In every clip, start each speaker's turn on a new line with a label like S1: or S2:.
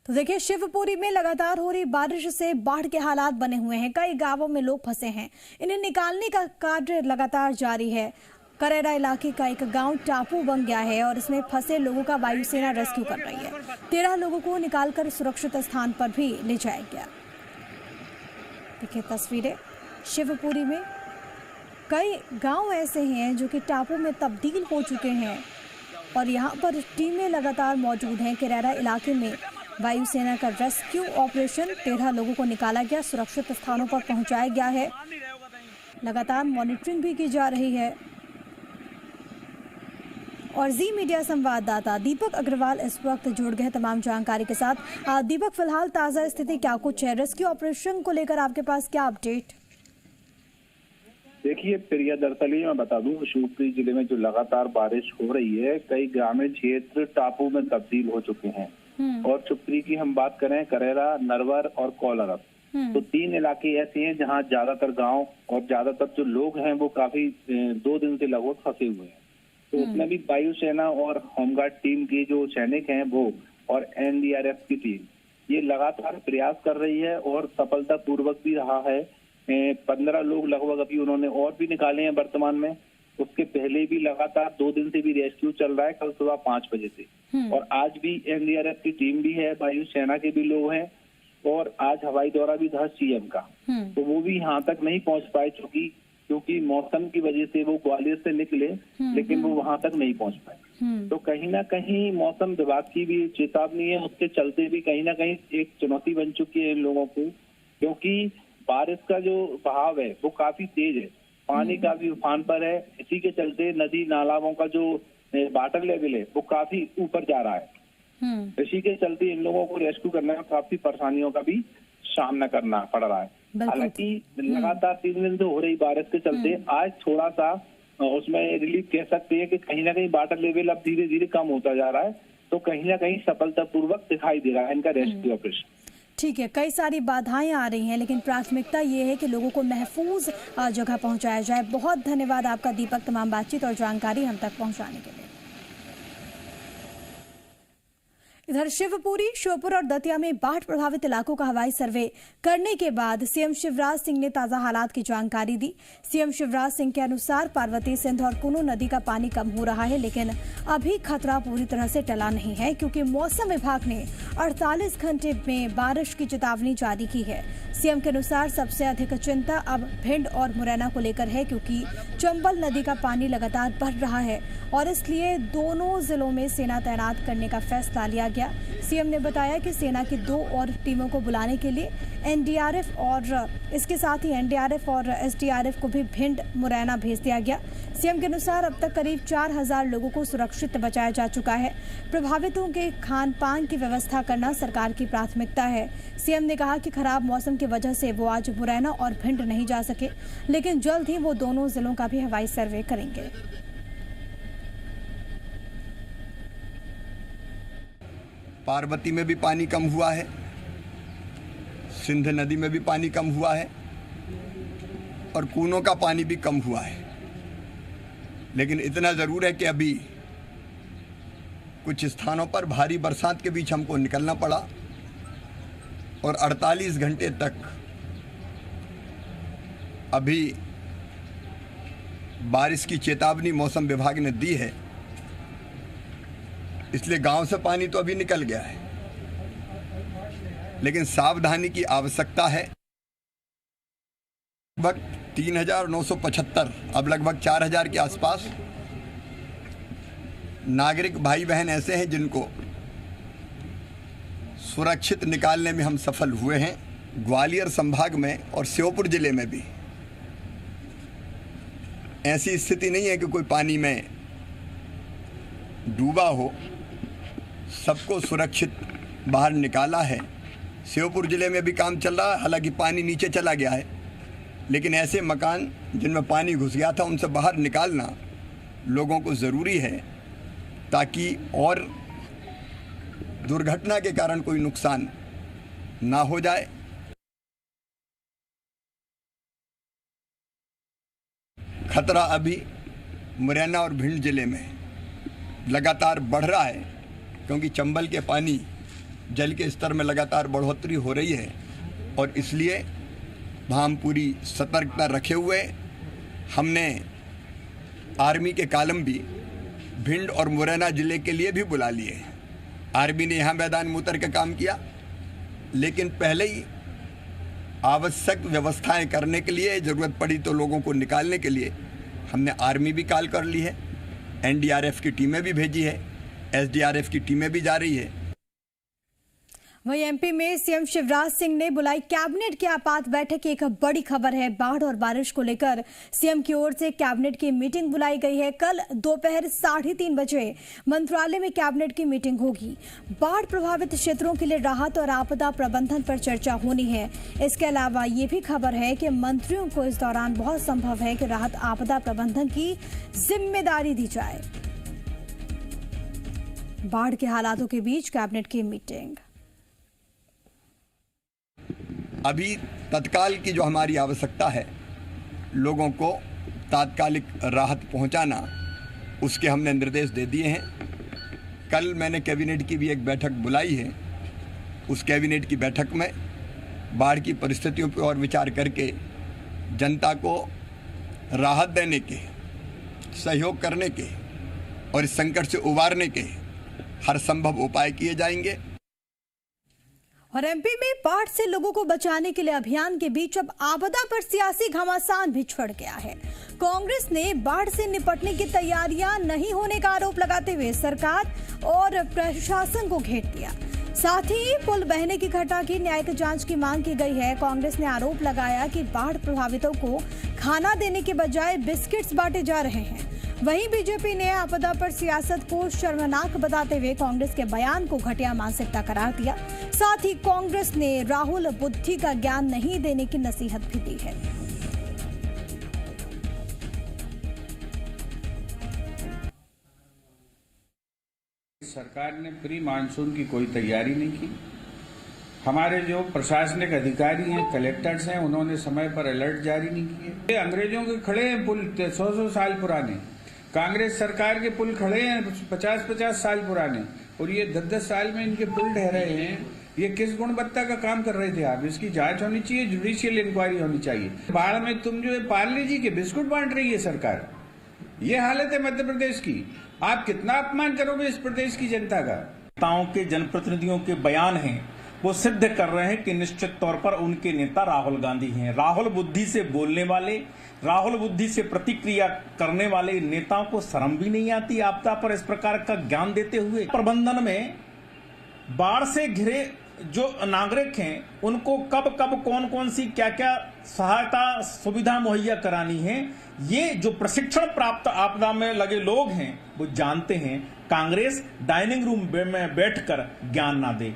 S1: तो देखिए, शिवपुरी में लगातार हो रही बारिश से बाढ़ के हालात बने हुए हैं। कई गांवों में लोग फंसे हैं। इन्हें निकालने का कार्य लगातार जारी है। करेरा इलाके का एक गांव टापू बन गया है और इसमें फंसे लोगों का वायुसेना रेस्क्यू कर रही है। 13 लोगों को निकालकर सुरक्षित स्थान पर भी ले जाया गया। देखिए तस्वीरें, शिवपुरी में कई गांव ऐसे हैं जो कि टापू में तब्दील हो चुके हैं और यहाँ पर टीमें लगातार मौजूद हैं। करेरा इलाके में वायुसेना का रेस्क्यू ऑपरेशन, 13 लोगों को निकाला गया, सुरक्षित स्थानों पर पहुंचाया गया है। लगातार मॉनिटरिंग भी की जा रही है। और जी मीडिया संवाददाता दीपक अग्रवाल इस वक्त जुड़ गए तमाम जानकारी के साथ। दीपक, फिलहाल ताजा स्थिति क्या कुछ है? रेस्क्यू ऑपरेशन को लेकर आपके पास क्या अपडेट?
S2: देखिए प्रिया, दरअसल मैं बता दूं, शिवपुरी जिले में जो लगातार बारिश हो रही है, कई ग्रामीण क्षेत्र टापू में तब्दील हो चुके हैं। और शिवपुरी की हम बात करें, करेरा, नरवर और कोलारस, तो 3 इलाके ऐसे हैं जहां ज्यादातर गांव और ज्यादातर जो लोग हैं वो काफी 2 दिन से लगभग फंसे हुए हैं। तो उसमें भी वायुसेना और होमगार्ड टीम की जो सैनिक हैं वो और एनडीआरएफ की टीम ये लगातार प्रयास कर रही है और सफलतापूर्वक भी रहा है। 15 लोग लगभग अभी उन्होंने और भी निकाले हैं वर्तमान में। उसके पहले भी लगातार 2 दिन से भी रेस्क्यू चल रहा है, कल सुबह 5 बजे से। और आज भी एनडीआरएफ की टीम भी है, वायुसेना के भी लोग हैं और आज हवाई दौरा भी था सीएम का, तो वो भी यहाँ तक नहीं पहुँच पाए क्योंकि मौसम की वजह से वो ग्वालियर से निकले लेकिन वो वहां तक नहीं पहुंच पाए। तो कहीं ना कहीं मौसम विभाग की भी चेतावनी है, उसके चलते भी कहीं ना कहीं एक चुनौती बन चुकी है इन लोगों को, क्योंकि बारिश का जो बहाव है वो काफी तेज है, पानी का भी उफान पर है। इसी के चलते नदी नालाओं का जो वाटर लेवल है वो काफी ऊपर जा रहा है। इसी के चलते इन लोगों को रेस्क्यू करने में काफी परेशानियों का भी सामना करना पड़ रहा है। हालांकि लगातार 3 दिन से हो रही बारिश के चलते आज थोड़ा सा उसमें रिलीफ कह सकते हैं कि कहीं ना कहीं वाटर लेवल अब धीरे धीरे कम होता जा रहा है, तो कहीं ना कहीं सफलतापूर्वक दिखाई दे रहा है इनका रेस्क्यू ऑपरेशन।
S1: ठीक है, कई सारी बाधाएं आ रही हैं लेकिन प्राथमिकता ये है कि लोगों को महफूज जगह पहुंचाया जाए। बहुत धन्यवाद आपका दीपक, तमाम बातचीत और जानकारी हम तक पहुंचाने के लिए। इधर शिवपुरी, श्योपुर और दतिया में बाढ़ प्रभावित इलाकों का हवाई सर्वे करने के बाद सीएम शिवराज सिंह ने ताजा हालात की जानकारी दी। सीएम शिवराज सिंह के अनुसार पार्वती, सिंध और कुनू नदी का पानी कम हो रहा है, लेकिन अभी खतरा पूरी तरह से टला नहीं है क्योंकि मौसम विभाग ने 48 घंटे में बारिश की चेतावनी जारी की है। सीएम के अनुसार सबसे अधिक चिंता अब भिंड और मुरैना को लेकर है क्योंकि चंबल नदी का पानी लगातार बढ़ रहा है और इसलिए दोनों जिलों में सेना तैनात करने का फैसला लिया गया। सीएम ने बताया कि सेना की 2 और टीमों को बुलाने के लिए एनडीआरएफ और इसके साथ ही एनडीआरएफ और एसडीआरएफ को भी भिंड मुरैना भेज दिया गया। सीएम के अनुसार अब तक करीब 4000 लोगों को सुरक्षित बचाया जा चुका है। प्रभावितों के खान पान की व्यवस्था करना सरकार की प्राथमिकता है। सीएम ने कहा कि खराब मौसम की वजह से वो आज मुरैना और भिंड नहीं जा सके, लेकिन जल्द ही वो दोनों जिलों का भी हवाई सर्वे करेंगे।
S3: पार्वती में भी पानी कम हुआ है, सिंध नदी में भी पानी कम हुआ है और कूनों का पानी भी कम हुआ है। लेकिन इतना ज़रूर है कि अभी कुछ स्थानों पर भारी बरसात के बीच हमको निकलना पड़ा और 48 घंटे तक अभी बारिश की चेतावनी मौसम विभाग ने दी है, इसलिए गांव से पानी तो अभी निकल गया है, लेकिन सावधानी की आवश्यकता है। लगभग 3975, अब लगभग 4000 के आसपास नागरिक भाई बहन ऐसे हैं जिनको सुरक्षित निकालने में हम सफल हुए हैं। ग्वालियर संभाग में और श्योपुर जिले में भी ऐसी स्थिति नहीं है कि कोई पानी में डूबा हो, सबको सुरक्षित बाहर निकाला है। श्योपुर जिले में भी काम चल रहा है, हालांकि पानी नीचे चला गया है, लेकिन ऐसे मकान जिनमें पानी घुस गया था उनसे बाहर निकालना लोगों को ज़रूरी है ताकि और दुर्घटना के कारण कोई नुकसान ना हो जाए। खतरा अभी मुरैना और भिंड जिले में लगातार बढ़ रहा है क्योंकि चंबल के पानी जल के स्तर में लगातार बढ़ोतरी हो रही है और इसलिए वहाँ हम पूरी सतर्कता रखे हुए हमने आर्मी के कालम भी भिंड और मुरैना जिले के लिए भी बुला लिए हैं। आर्मी ने यहाँ मैदान में उतर के काम किया, लेकिन पहले ही आवश्यक व्यवस्थाएं करने के लिए, ज़रूरत पड़ी तो लोगों को निकालने के लिए हमने आर्मी भी कॉल कर ली है, एनडीआरएफ की टीमें भी भेजी है, एसडीआरएफ की टीमें भी जा रही है।
S1: वहीं एमपी में सीएम शिवराज सिंह ने बुलाई कैबिनेट की आपात बैठक की एक बड़ी खबर है। बाढ़ और बारिश को लेकर सीएम की ओर से कैबिनेट की मीटिंग बुलाई गई है। कल दोपहर 3:30 बजे मंत्रालय में कैबिनेट की मीटिंग होगी। बाढ़ प्रभावित क्षेत्रों के लिए राहत और आपदा प्रबंधन पर चर्चा होनी है। इसके अलावा ये भी खबर है कि मंत्रियों को इस दौरान बहुत संभव है कि राहत आपदा प्रबंधन की जिम्मेदारी दी जाए। बाढ़ के हालातों के बीच कैबिनेट की मीटिंग।
S3: अभी तत्काल की जो हमारी आवश्यकता है, लोगों को तात्कालिक राहत पहुंचाना, उसके हमने निर्देश दे दिए हैं। कल मैंने कैबिनेट की भी एक बैठक बुलाई है। उस कैबिनेट की बैठक में बाढ़ की परिस्थितियों पर और विचार करके जनता को राहत देने के, सहयोग करने के और इस संकट से उबारने के हर संभव उपाय किए जाएंगे।
S1: और एमपी में बाढ़ से लोगों को बचाने के लिए अभियान के बीच अब आपदा पर सियासी घमासान भी छिड़ गया है। कांग्रेस ने बाढ़ से निपटने की तैयारियां नहीं होने का आरोप लगाते हुए सरकार और प्रशासन को घेर दिया। साथ ही पुल बहने की घटना की न्यायिक जांच की मांग की गई है। कांग्रेस ने आरोप लगाया कि बाढ़ प्रभावितों को खाना देने के बजाय बिस्किट्स बांटे जा रहे हैं। वहीं बीजेपी ने आपदा पर सियासत को शर्मनाक बताते हुए कांग्रेस के बयान को घटिया मानसिकता करार दिया। साथ ही कांग्रेस ने राहुल बुद्धि का ज्ञान नहीं देने की नसीहत भी दी है।
S4: सरकार ने प्री मानसून की कोई तैयारी नहीं की। हमारे जो प्रशासनिक अधिकारी हैं, कलेक्टर्स हैं, उन्होंने समय पर अलर्ट जारी नहीं किए। अंग्रेजों के खड़े हैं पुल 100 साल पुराने, कांग्रेस सरकार के पुल खड़े हैं 50-50 साल पुराने, और ये 10-10 साल में इनके पुल ढह रहे हैं। ये किस गुणवत्ता का काम कर रहे थे आप? इसकी जांच होनी चाहिए, जुडिशियल इंक्वायरी होनी चाहिए। बाढ़ में तुम जो पार्ले जी के बिस्कुट बांट रही है सरकार, ये हालत है मध्य प्रदेश की। आप कितना अपमान करोगे इस प्रदेश की जनता का?
S5: नेताओं के, जनप्रतिनिधियों के बयान हैं वो सिद्ध कर रहे हैं कि निश्चित तौर पर उनके नेता राहुल गांधी हैं। राहुल बुद्धि से बोलने वाले, राहुल बुद्धि से प्रतिक्रिया करने वाले नेताओं को शर्म भी नहीं आती आपदा पर इस प्रकार का ज्ञान देते हुए। प्रबंधन में बाढ़ से घिरे जो नागरिक हैं उनको कब कब कौन कौन सी क्या क्या सहायता सुविधा मुहैया करानी है, ये जो प्रशिक्षण प्राप्त आपदा में लगे लोग हैं वो जानते हैं। कांग्रेस डाइनिंग रूम में बैठकर ज्ञान ना दे।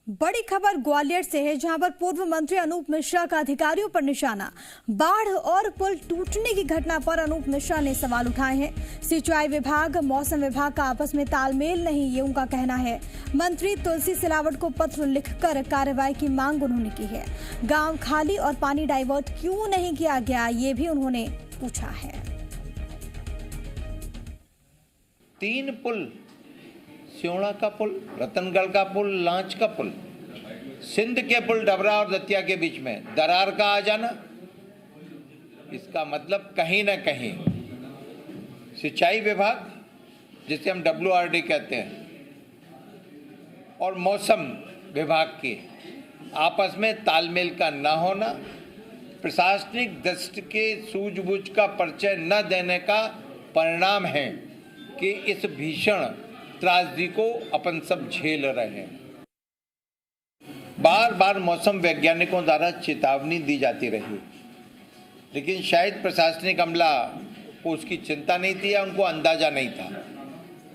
S1: बड़ी खबर ग्वालियर से है, जहां पर पूर्व मंत्री अनूप मिश्रा का अधिकारियों पर निशाना। बाढ़ और पुल टूटने की घटना पर अनूप मिश्रा ने सवाल उठाए हैं। सिंचाई विभाग, मौसम विभाग का आपस में तालमेल नहीं, ये उनका कहना है। मंत्री तुलसी सिलावट को पत्र लिखकर कार्रवाई की मांग उन्होंने की है। गांव खाली और पानी डाइवर्ट क्यों नहीं किया गया, ये भी उन्होंने पूछा है।
S6: 3 पुल, सियोड़ा का पुल, रतनगढ़ का पुल, लांच का पुल, सिंध के पुल डबरा और दतिया के बीच में दरार का आ जाना, इसका मतलब कहीं ना कहीं सिंचाई विभाग, जिसे हम WRD कहते हैं, और मौसम विभाग के आपस में तालमेल का न होना, प्रशासनिक दृष्टि के सूझबूझ का परिचय न देने का परिणाम है कि इस भीषण त्रासदी को अपन सब झेल रहे हैं। बार बार मौसम वैज्ञानिकों द्वारा चेतावनी दी जाती रही, लेकिन शायद प्रशासनिक अमला को उसकी चिंता नहीं थी या उनको अंदाजा नहीं था।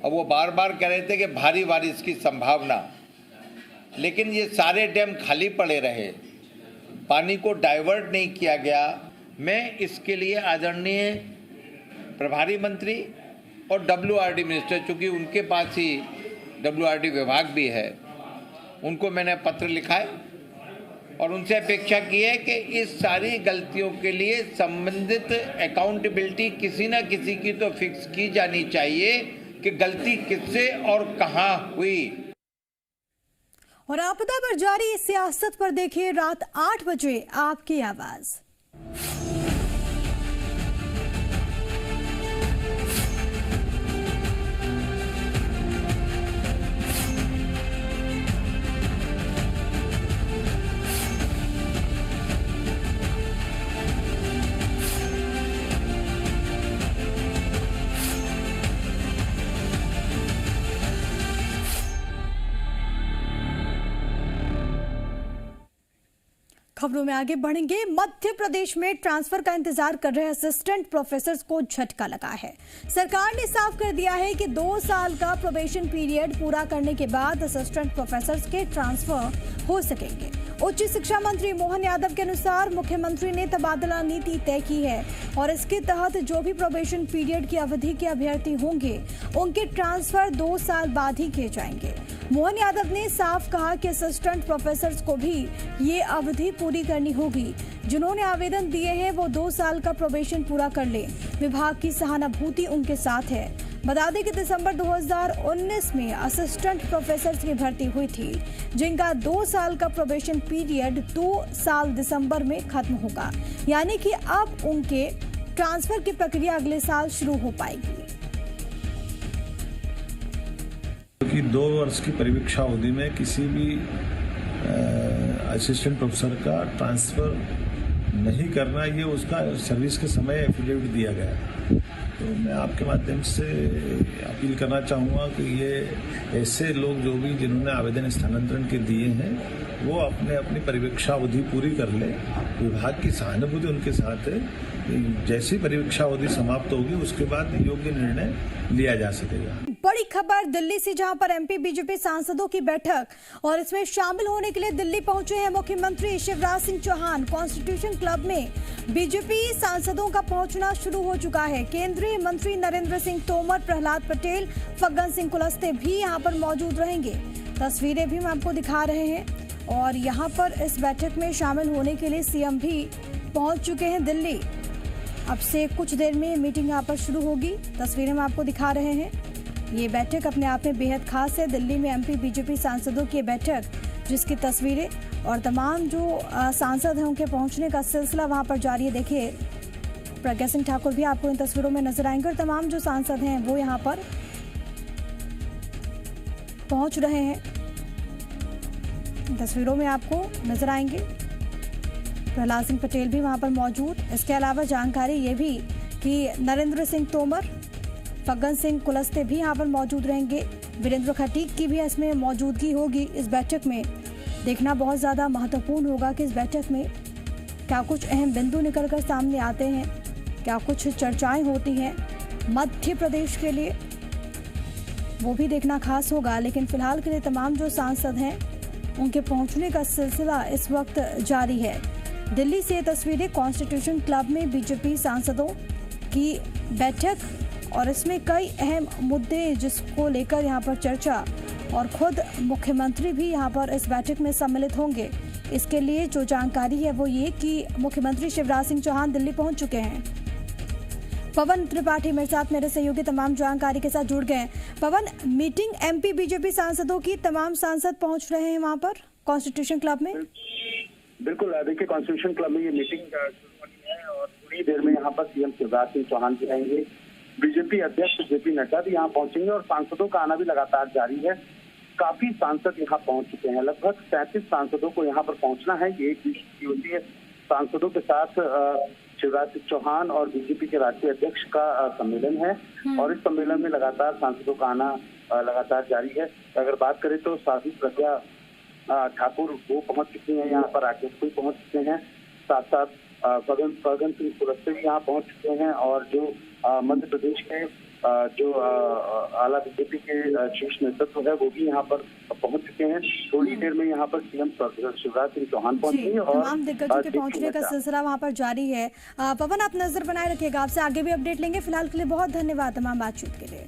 S6: अब वो बार बार कह रहे थे कि भारी बारिश की संभावना, लेकिन ये सारे डैम खाली पड़े रहे, पानी को डाइवर्ट नहीं किया गया। मैं इसके लिए आदरणीय प्रभारी मंत्री और WRD मिनिस्टर, चूँकि उनके पास ही WRD विभाग भी है, उनको मैंने पत्र लिखा है और उनसे अपेक्षा की है कि इस सारी गलतियों के लिए संबंधित अकाउंटेबिलिटी किसी न किसी की तो फिक्स की जानी चाहिए कि गलती किससे और कहाँ हुई।
S1: और आपदा पर जारी सियासत पर देखिए रात 8 बजे आपकी आवाज। खबरों में आगे बढ़ेंगे। मध्य प्रदेश में ट्रांसफर का इंतजार कर रहे असिस्टेंट प्रोफेसर्स को झटका लगा है। सरकार ने साफ कर दिया है कि 2 साल का प्रोबेशन पीरियड पूरा करने के बाद असिस्टेंट प्रोफेसर्स के ट्रांसफर हो सकेंगे। उच्च शिक्षा मंत्री मोहन यादव के अनुसार मुख्यमंत्री ने तबादला नीति तय की है और इसके तहत जो भी प्रोबेशन पीरियड की अवधि के अभ्यर्थी होंगे उनके ट्रांसफर 2 साल बाद ही किए जाएंगे। मोहन यादव ने साफ कहा कि असिस्टेंट प्रोफेसर्स को भी ये अवधि पूरी करनी होगी। जिन्होंने आवेदन दिए हैं वो 2 साल का प्रोबेशन पूरा कर ले। विभाग की सहानुभूति उनके साथ है। बता दें कि दिसंबर 2019 में असिस्टेंट प्रोफेसर्स की भर्ती हुई थी, जिनका 2 साल का प्रोबेशन पीरियड 2 साल दिसंबर में खत्म होगा। यानी कि अब उनके ट्रांसफर की प्रक्रिया अगले साल शुरू हो पाएगी।
S7: कि 2 वर्ष की परिवीक्षा अवधि में किसी भी असिस्टेंट प्रोफेसर का ट्रांसफर नहीं करना, ये उसका सर्विस के समय एफिडेविट दिया गया है। तो मैं आपके माध्यम से अपील करना चाहूँगा कि ये ऐसे लोग जो भी जिन्होंने आवेदन स्थानांतरण के दिए हैं वो अपनी परिवीक्षा अवधि पूरी कर ले। विभाग की सहानुभूति उनके साथ है। जैसी परिवीक्षा अवधि समाप्त होगी उसके बाद योग्य निर्णय लिया जा सकेगा।
S1: बड़ी खबर दिल्ली से, जहां पर एमपी बीजेपी सांसदों की बैठक और इसमें शामिल होने के लिए दिल्ली पहुंचे हैं मुख्यमंत्री शिवराज सिंह चौहान। कॉन्स्टिट्यूशन क्लब में बीजेपी सांसदों का पहुंचना शुरू हो चुका है। केंद्रीय मंत्री नरेंद्र सिंह तोमर, प्रहलाद पटेल, फग्गन सिंह कुलस्ते भी यहां पर मौजूद रहेंगे। तस्वीरें भी हम आपको दिखा रहे हैं और यहाँ पर इस बैठक में शामिल होने के लिए सीएम भी पहुंच चुके हैं दिल्ली। अब से कुछ देर में मीटिंग यहाँ पर शुरू होगी। तस्वीरें हम आपको दिखा रहे हैं। ये बैठक अपने आप में बेहद खास है। दिल्ली में एमपी बीजेपी सांसदों की बैठक, जिसकी तस्वीरें और तमाम जो सांसद हैं उनके पहुंचने का सिलसिला वहां पर जारी है। देखिए, प्रज्ञा सिंह ठाकुर भी आपको इन तस्वीरों में नजर आएंगे और तमाम जो सांसद हैं वो यहाँ पर पहुंच रहे हैं। तस्वीरों में आपको नजर आएंगे। प्रहलाद सिंह पटेल भी वहां पर मौजूद। इसके अलावा जानकारी ये भी कि नरेंद्र सिंह तोमर, फग्गन सिंह कुलस्ते भी यहाँ पर मौजूद रहेंगे। वीरेंद्र खटीक की भी इसमें मौजूदगी होगी। इस बैठक में देखना बहुत ज़्यादा महत्वपूर्ण होगा कि इस बैठक में क्या कुछ अहम बिंदु निकलकर सामने आते हैं, क्या कुछ चर्चाएं होती हैं मध्य प्रदेश के लिए, वो भी देखना खास होगा। लेकिन फिलहाल के लिए तमाम जो सांसद हैं उनके पहुंचने का सिलसिला इस वक्त जारी है। दिल्ली से तस्वीरें कॉन्स्टिट्यूशन क्लब में बीजेपी सांसदों की बैठक और इसमें कई अहम मुद्दे जिसको लेकर यहाँ पर चर्चा, और खुद मुख्यमंत्री भी यहाँ पर इस बैठक में सम्मिलित होंगे। इसके लिए जो जानकारी है वो ये कि मुख्यमंत्री शिवराज सिंह चौहान दिल्ली पहुंच चुके हैं। पवन त्रिपाठी मेरे साथ, मेरे सहयोगी तमाम जानकारी के साथ जुड़ गए हैं। पवन, मीटिंग एमपी बीजेपी सांसदों की, तमाम सांसद पहुंच रहे हैं वहां पर कॉन्स्टिट्यूशन क्लब में?
S2: बिल्कुल, देखिए कॉन्स्टिट्यूशन क्लब में ये मीटिंग शुरू होनी है और थोड़ी देर में यहाँ पर सीएम शिवराज सिंह चौहान भी आएंगे। बीजेपी अध्यक्ष जेपी नड्डा भी यहाँ पहुंचेंगे और सांसदों का आना भी लगातार जारी है। काफी सांसद यहाँ पहुंच चुके हैं। लगभग 37 सांसदों को यहाँ पर पहुंचना है। ये एक होती है सांसदों के साथ शिवराज सिंह चौहान और बीजेपी के राष्ट्रीय अध्यक्ष का सम्मेलन है और इस सम्मेलन में लगातार सांसदों का आना लगातार जारी है। अगर बात करें तो साथी प्रज्ञा ठाकुर वो पहुंच चुकी हैं, यहाँ पर राकेश भी पहुंच चुके हैं। साथ साथ फग्गन सिंह कुलस्ते भी यहाँ पहुंच चुके हैं और जो मध्य प्रदेश के जो आला बीजेपी के शीर्ष नेतृत्व है वो भी यहाँ पर पहुंच चुके हैं। थोड़ी देर में यहाँ पर सीएम शिवराज सिंह चौहान पहुंचेंगे और
S1: तमाम दिग्गजों के पहुंचने का सिलसिला वहाँ पर जारी है। पवन, आप नजर बनाए रखिएगा, आपसे आगे भी अपडेट लेंगे। फिलहाल के लिए बहुत धन्यवाद तमाम बातचीत के लिए।